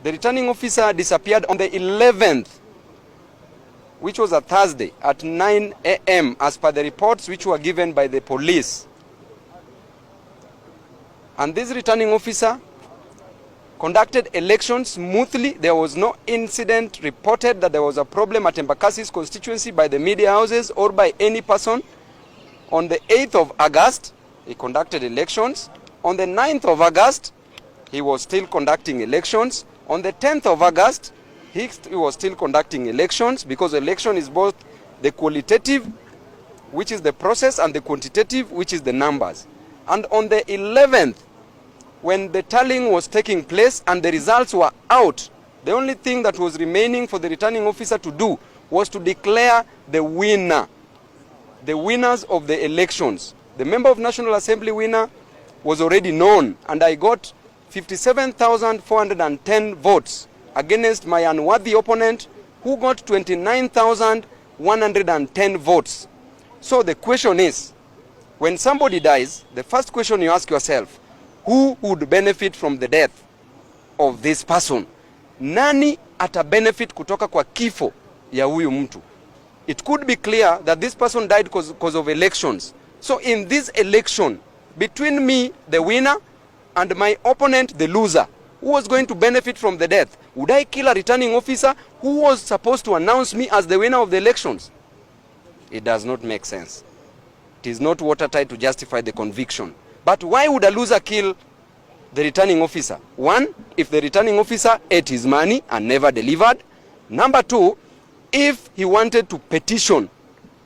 The returning officer disappeared on the 11th, which was a Thursday, at 9 a.m. as per the reports which were given by the police. And this returning officer conducted elections smoothly. There was no incident reported that there was a problem at Embakasi's constituency by the media houses or by any person. On the 8th of August, he conducted elections. On the 9th of August, he was still conducting elections. On the 10th of August, he was still conducting elections, because election is both the qualitative, which is the process, and the quantitative, which is the numbers. And on the 11th, when the tallying was taking place and the results were out, the only thing that was remaining for the returning officer to do was to declare the winner, the winners of the elections. The member of National Assembly winner was already known, and I got 57,410 votes against my unworthy opponent, who got 29,110 votes. So the question is, when somebody dies, the first question you ask yourself, who would benefit from the death of this person? Nani ata benefit kutoka kwa kifo ya huyu mtu? It could be clear that this person died because of elections. So in this election, between me, the winner, and my opponent, the loser, who was going to benefit from the death? Would I kill a returning officer who was supposed to announce me as the winner of the elections? It does not make sense. It is not watertight to justify the conviction. But why would a loser kill the returning officer? One, if the returning officer ate his money and never delivered. Number two, if he wanted to petition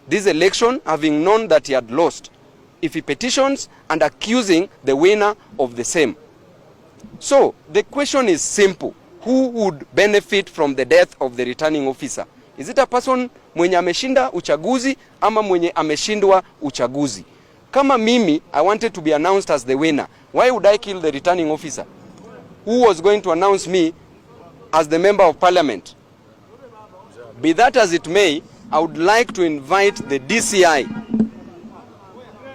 this election, having known that he had lost, if he petitions and accusing the winner of the same. So the question is simple. Who would benefit from the death of the returning officer? Is it a person mwenye ameshinda uchaguzi ama mwenye ameshindwa uchaguzi? Kama mimi, I wanted to be announced as the winner, why would I kill the returning officer who was going to announce me as the member of parliament? Be that as it may, I would like to invite the DCI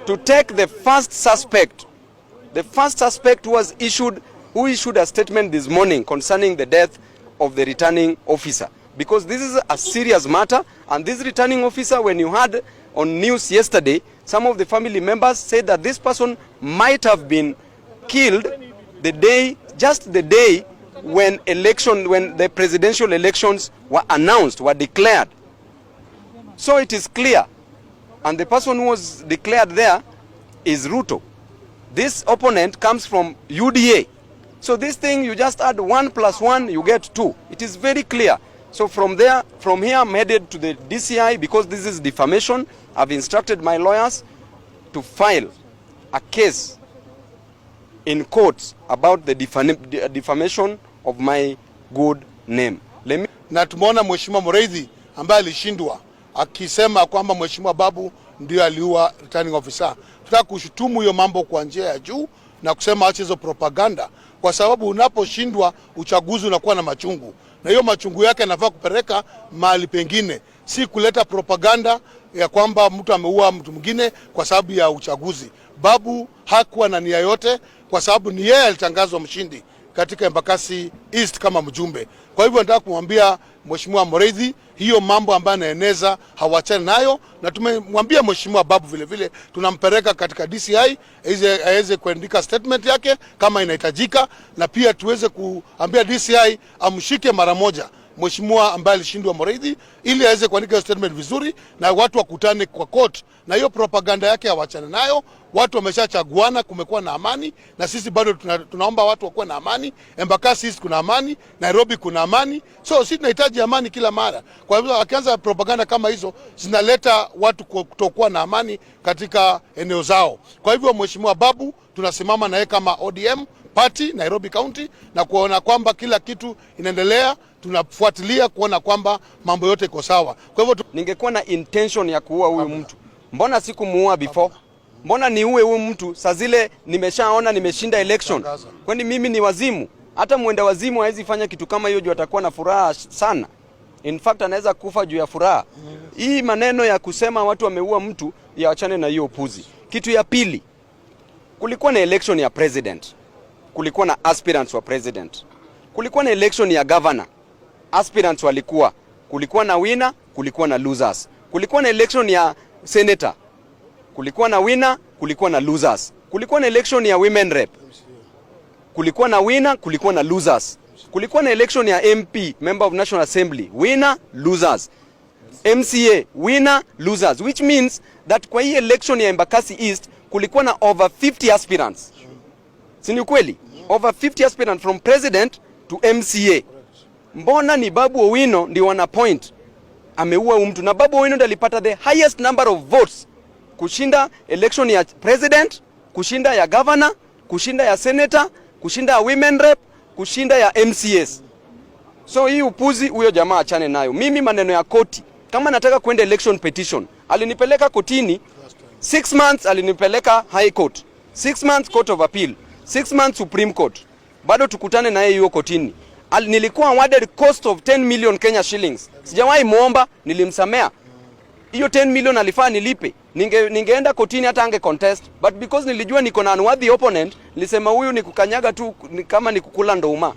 to take the first suspect. The first suspect who issued a statement this morning concerning the death of the returning officer. Because this is a serious matter, and this returning officer, when you heard on news yesterday, some of the family members said that this person might have been killed just the day when the presidential elections were announced, were declared. So it is clear. And the person who was declared there is Ruto. This opponent comes from UDA. So this thing, you just add 1 + 1, you get 2. It is very clear. So from here, I'm headed to the DCI, because this is defamation. I've instructed my lawyers to file a case in courts about the defamation of my good name. Na tumeona Mheshimiwa Mureithi ambaye alishindwa akisema kwamba Mheshimiwa Babu ndio aliua returning officer. Tunataka kushutumu hiyo mambo kwa njia ya juu na kusema acha hizo propaganda, kwa sababu unaposhindwa uchaguzi unakuwa na machungu, na hiyo machungu yake yanafaa kupeleka mahali pengine, si kuleta propaganda ya kwamba mtu ameua mtu mwingine kwa sababu ya uchaguzi. Babu hakuwa na nia yote, kwa sababu ni yeye alitangazwa mshindi katika Embakasi East kama mjumbe. Kwa hivyo nataka kumwambia Mheshimiwa Mureithi, hiyo mambo ambayo anaeneza hawachane nayo, na tumemwambia Mheshimiwa Babu vile vile tunampeleka katika DCI aweze kuandika statement yake kama inahitajika, na pia tuweze kuambia DCI amshike mara moja Mheshimiwa ambaye alishindwa Mureithi, ili aweze kuandika statement vizuri na watu wakutane kwa court, na hiyo propaganda yake hawachane nayo. Watu wameshachaguana, kumekuwa na amani, na sisi bado tunaomba watu wakuwe na amani. Embakasi kuna amani, Nairobi kuna amani, so sisi tunahitaji amani kila mara. Kwa hivyo akianza propaganda kama hizo zinaleta watu kutokuwa na amani katika eneo zao. Kwa hivyo Mheshimiwa Babu tunasimama na yeye kama ODM party Nairobi County, na kuona kwamba kila kitu inaendelea, tunafuatilia kuona kwamba mambo yote iko sawa. Kwa hivyo ningekuwa na intention ya kuua huyu mtu, mbona sikumuua before? Mbona niue huyu mtu saa zile nimeshaona nimeshinda election? Kwani mimi ni wazimu? Hata mwenda wazimu hawezi fanya kitu kama hiyo juu atakuwa na furaha sana. In fact anaweza kufa juu ya furaha. Hii maneno ya kusema watu wameua mtu yaachane na hiyo upuzi. Kitu ya pili, kulikuwa na election ya president. Kulikuwa na aspirants wa president. kulikuwa na election ya governor, aspirants walikuwa, kulikuwa na winner, kulikuwa na losers. Kulikuwa na election ya senator, kulikuwa na winner, kulikuwa na losers. Kulikuwa na election ya women rep, kulikuwa na winner, kulikuwa na losers. Kulikuwa na election ya MP, member of National Assembly, winner, losers. MCA, winner, losers, which means that kwa hii election ya Embakasi East kulikuwa na over 50 aspirants. Si ni kweli? Over 50 aspirants from president to MCA. Mbona ni Babu Owino ndio wana point ameua mtu, na Babu Owino ndiye alipata the highest number of votes kushinda election ya president, kushinda ya governor, kushinda ya senator, kushinda ya women rep, kushinda ya MCS. So hii upuzi huyo jamaa achane nayo. Mimi maneno ya koti, kama nataka kwenda election petition, alinipeleka kotini 6 months, alinipeleka high court 6 months, court of appeal 6 months, supreme court, bado tukutane na yeye hiyo kotini. Nilikuwa awarded cost of 10 million Kenya shillings. Sijawahi muomba, nilimsamea. Hiyo 10 million alifaa nilipe. Ningeenda kotini hata ange contest, but because nilijua niko na unworthy opponent, nilisema huyu ni kukanyaga tu, kama ni kukula ndouma.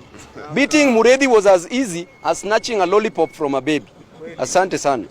Beating Muredhi was as easy as snatching a lollipop from a baby. Asante sana.